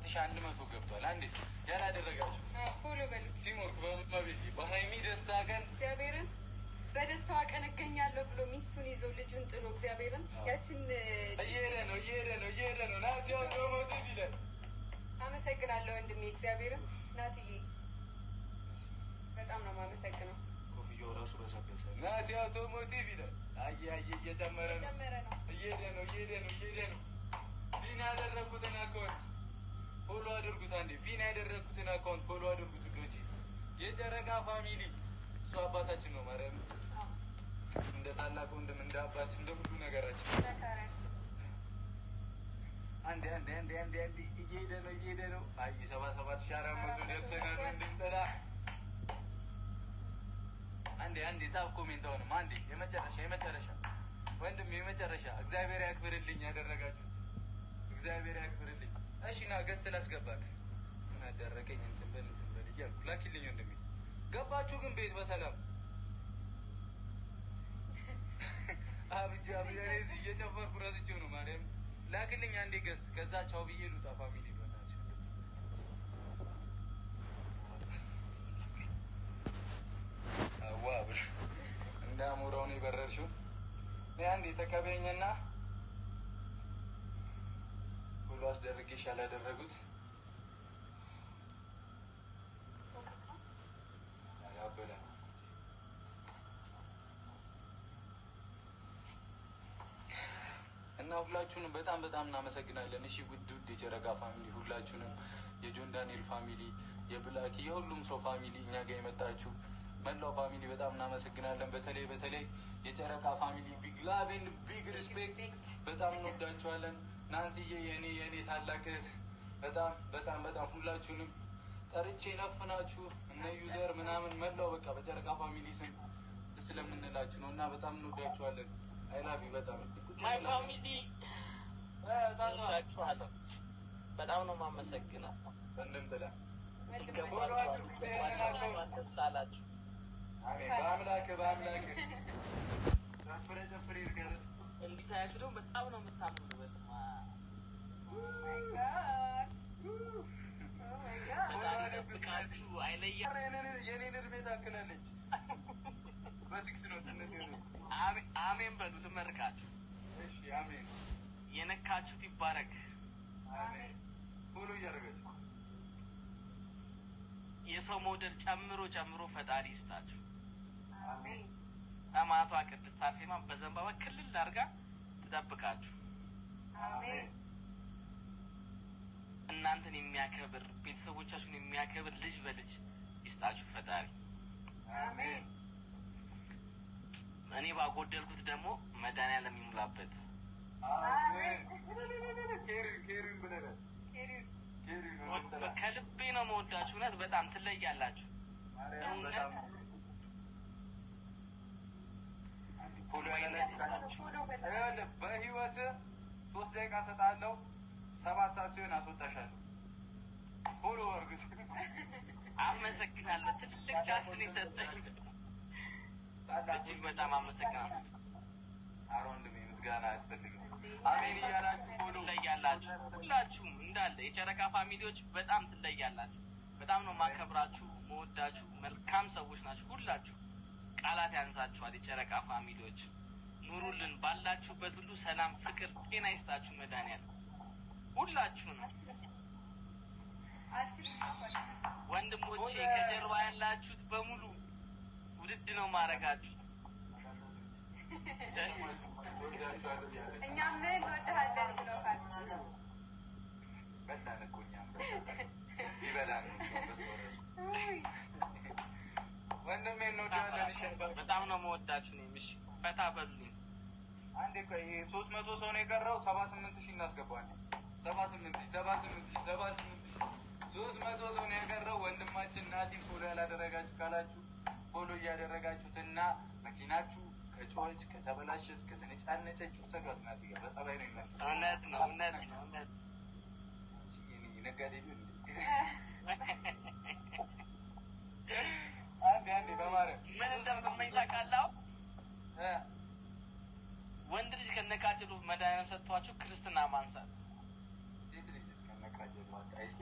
7100 ገብቷል። አንዴ ያላደረጋችሁ ፎሎ በሉት። ሲሞርክ በመቤት በሃይሚ ደስታ ቀን እግዚአብሔርን በደስታዋ ቀን እገኛለሁ ብሎ ሚስቱን ይዞ ልጁን ጥሎ እግዚአብሔርን ያችን እየሄደ ነው ናቲያው ዶሞት ይላል። አመሰግናለሁ ወንድሜ እግዚአብሔርን ናትዬ በጣም ነው የማመሰግነው። ኮፍያው ራሱ በሰበሰ ናቲያው ዶሞት ይላል። አየ እየጨመረ ነው እየሄደ ነው። ቢና ያደረኩትን አካውንት ፎሎ አድርጉት። አንዴ ቢና ያደረኩትን አካውንት ፎሎ አድርጉት። ዶጂ የጨረቃ ፋሚሊ እሱ አባታችን ነው ማርያም እንደ ታላቅ ወንድም እንደ አባት እንደ ሁሉ ነገራችን። አንዴ እየሄደ ነው። አይ 77,400 ደርሰናል። እንድንጠላ አንዴ ጻፍ ኮሜንት አሁንም አንዴ የመጨረሻ ወንድም የመጨረሻ እግዚአብሔር ያክብርልኝ ያደረጋችሁት እግዚአብሔር ያክብርልኝ። እሺ ና ገስት ላስገባክ እና ደረቀኝ እንትን በል እያልኩ ላኪልኝ ወንድሜ። ገባችሁ ግን ቤት በሰላም አብጃ ብለኔ እየጨፈርኩ ረስቼው ነው ማርያም። ላኪልኝ አንዴ ገስት ከዛ ቻው ብዬ ልውጣ ፋሚሊ በእናትሽ። አዋብ እንዳሞራው ነው የበረርሽው። አንዴ ተቀበይኝና ሁሉ አስደርጌሽ ያላደረጉት ያበላ እና ሁላችሁንም በጣም እናመሰግናለን። እሺ ውድ የጨረቃ ፋሚሊ ሁላችሁንም የጆን ዳንኤል ፋሚሊ የብላኪ የሁሉም ሰው ፋሚሊ እኛ ጋር የመጣችሁ መላው ፋሚሊ በጣም እናመሰግናለን። በተለይ የጨረቃ ፋሚሊ ቢግ ላቭ ኤንድ ቢግ ሪስፔክት በጣም እንወዳችኋለን። ናንሲዬ የኔ ታላቅ በጣም ሁላችሁንም ጠርቼ ነፍናችሁ እነ ዩዘር ምናምን መላው በቃ በጨረቃ ፋሚሊ ስም ስለምንላችሁ ነው እና በጣም እንወዳችኋለን። አይ ላቭ ዩ በጣም ማይ ፋሚሊ እንወዳችኋለን። በጣም ነው የማመሰግነው። እንደምትላ ተሳላችሁ አሜን። በአምላክ ጨፍሬ ይርገር እንዲሳያችሁ ደግሞ በጣም ነው የምታምሩት። በስመ አብ በጣም ደብቃችሁ አይለያ የኔን እድሜ ታክላለች። በዚክስ ነው ተነቴ ነው። አሜን በሉ ልመርቃችሁ። እሺ አሜን። የነካችሁት ይባረክ። አሜን። ሁሉ እያደረጋችሁ የሰው መውደድ ጨምሮ ፈጣሪ ይስጣችሁ። አሜን። ሰማዕቷ ቅድስት አርሴማ በዘንባባ ክልል አድርጋ ትጠብቃችሁ። አሜን። እናንተን የሚያከብር ቤተሰቦቻችሁን የሚያከብር ልጅ በልጅ ይስጣችሁ ፈጣሪ። አሜን። እኔ ባጎደልኩት ደግሞ መድኃኒዓለም ይሙላበት። አሜን። ኬሪን ብለህ ከልቤ ነው የምወዳችሁ። እውነት በጣም ትለያላችሁ። በህይወት 3 ደቂቃ ሰጣለሁ። 7 ሰዓት ሲሆን አስወጣሻለሁ። ፎሎ አድርጉት። አመሰግናለሁ። ትልቅ ቻንስ ነው የሰጠኝ። እጅግ በጣም አመሰግናለሁ። ወንድሜ ምስጋና አያስፈልግም። አሜን እያላችሁ ፎሎ ትለያላችሁ። ሁላችሁም እንዳለ የጨረቃ ፋሚሊዎች በጣም ትለያላችሁ። በጣም ነው ማከብራችሁ፣ መወዳችሁ። መልካም ሰዎች ናችሁ ሁላችሁ። ቃላት ያንሳችኋል። የጨረቃ ፋሚሊዎች ኑሩልን። ባላችሁበት ሁሉ ሰላም፣ ፍቅር፣ ጤና ይስጣችሁ መድኃኒዓለም ሁላችሁ ነው። ወንድሞቼ ከጀርባ ያላችሁት በሙሉ ውድድ ነው ማረጋችሁ። እኛም ምን ወደሃለን ብለውካል። በላን እኮ እኛም ይበላል ነው በሰወረሱ ወንድሜ እንወዳለን። ይሸባል በጣም ነው የምወዳችሁ። ነው እሺ ፈታ በሉኝ። አንዴ ቆይ 300 ሰው ነው የቀረው። 78,000 እናስገባለን። 300 ሰው ነው የቀረው። ወንድማችን ናቲ ፎሎ ያላደረጋችሁ ካላችሁ ፎሎ እያደረጋችሁትና መኪናችሁ ከጮች ከተበላሸች ከተነጫነጨች ወሰዷት። ናቲ ጋር በጸባይ ነው ይመልስ። እውነት ነው። ነጋዴ ነው አንዴ በማርያም ምን እንደምትመኝ ታውቃለህ? ወንድ ልጅ ከነካጀሉ መድኃኒዓለም ሰጥቷችሁ ክርስትና ማንሳት። ሴት ልጅ ከነካጀሉ አይስቴ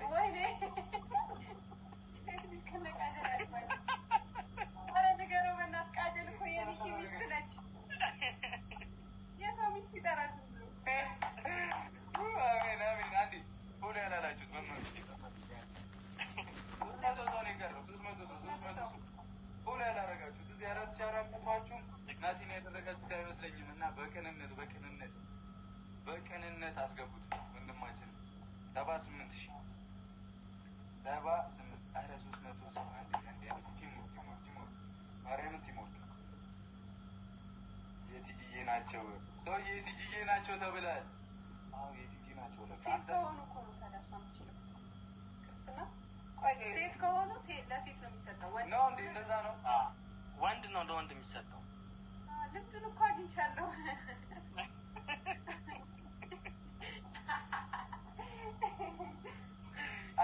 78,000 78 አረ 300 ሰው ቲሞር ማርያምን ቲሞር የቲጂዬ ናቸው ሰው የቲጂዬ ናቸው ተብሏል። አዎ የቲጂ ናቸው። ሴት ከሆኑ እኮ ነው ታዳሷ የምችለው ክርስትና። ሴት ከሆኑ ለሴት ነው የሚሰጠው። ወንድ ነው እንዴ? እንደዛ ነው። ወንድ ነው ለወንድ የሚሰጠው። ልብዱን እኮ አግኝቻለሁ።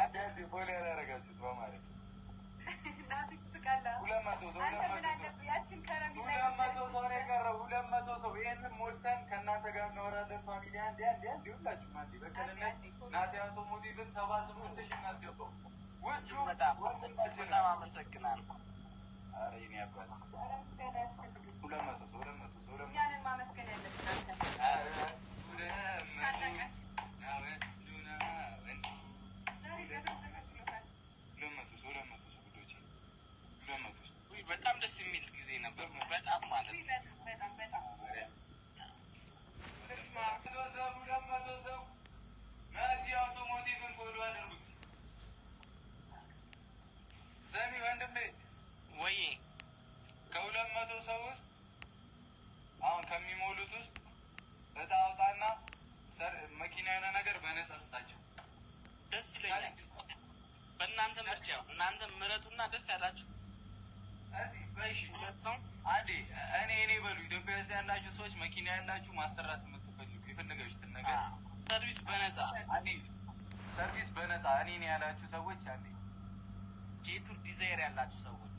አንድ ቦሌ ያላረጋችሁት በማለት እናቴ ትስቃለህ። 200 ሰው ያችን ከረሜላ 200 ሰው ነው የቀረው። 200 ሰው ይሄንን ሞልተን ከእናንተ ጋር እናወራለን። ፋሚሊ አንዴ ሁላችሁም አንዴ በቀንነት ናቲ አውቶሞቲቭን 78,000 እናስገባው። ውጭ በጣም አመሰግናለሁ። ኧረ የእኔ አባት 200 ሰው እኛንን ማመስገን ያለብን አንተ። በጣም ደስ የሚል ጊዜ ነበር። በጣም ማለት በጣም ናቲ አውቶሞቲቭን ፎሎ አድርጉት። ሰሚ ወንድሜ ወይ ከ200 ሰው ውስጥ አሁን ከሚሞሉት ውስጥ እጣ አውጣና መኪና የሆነ ነገር በነጻ ስጣቸው። ደስ ይለኛል። በእናንተ ምርጫ እናንተ ምረጡና ደስ ያላችሁ እዚህ በሺ አንዴ እኔ በሉ ኢትዮጵያ ውስጥ ያላችሁ ሰዎች መኪና ያላችሁ ማሰራት የምትፈልጉ የፈለጋችሁትን ነገር ሰርቪስ በነጻ እኔ ያላችሁ ሰዎች አንዴ ጄቱር ዲዛይር ያላችሁ ሰዎች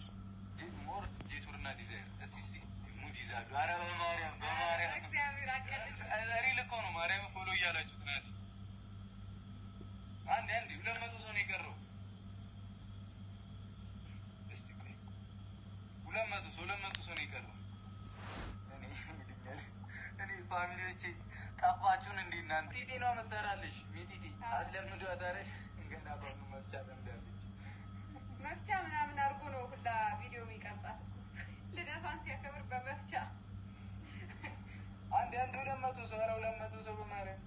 ሞር ጄቱር እና ዲዛይር እስቲ ሙድ ይዛሉ። ኧረ በማርያም እግዚአብሔር አቀልጥ ሪል እኮ ነው። ማርያም ፎሎ እያላችሁት ናት። አንዴ 200 ሰው ነው የቀረው። እስቲ 200 ሰው ነው የቀረው። እኔ ፋሚሊዎቼ ጠፋችሁን እንዴ እናንተ? ሚጢጢ ነው መሰራለሽ። ሚጢጢ አስለምዷት አይደል? ገና ባኑ መፍቻ ለምዳለች። መፍቻ ምናምን አድርጎ ነው ሁላ ቪዲዮ የሚቀርጻት። ልደቷን ሲያከብር በመፍቻ አንድ 200 ሰው 200 ሰው በማርያም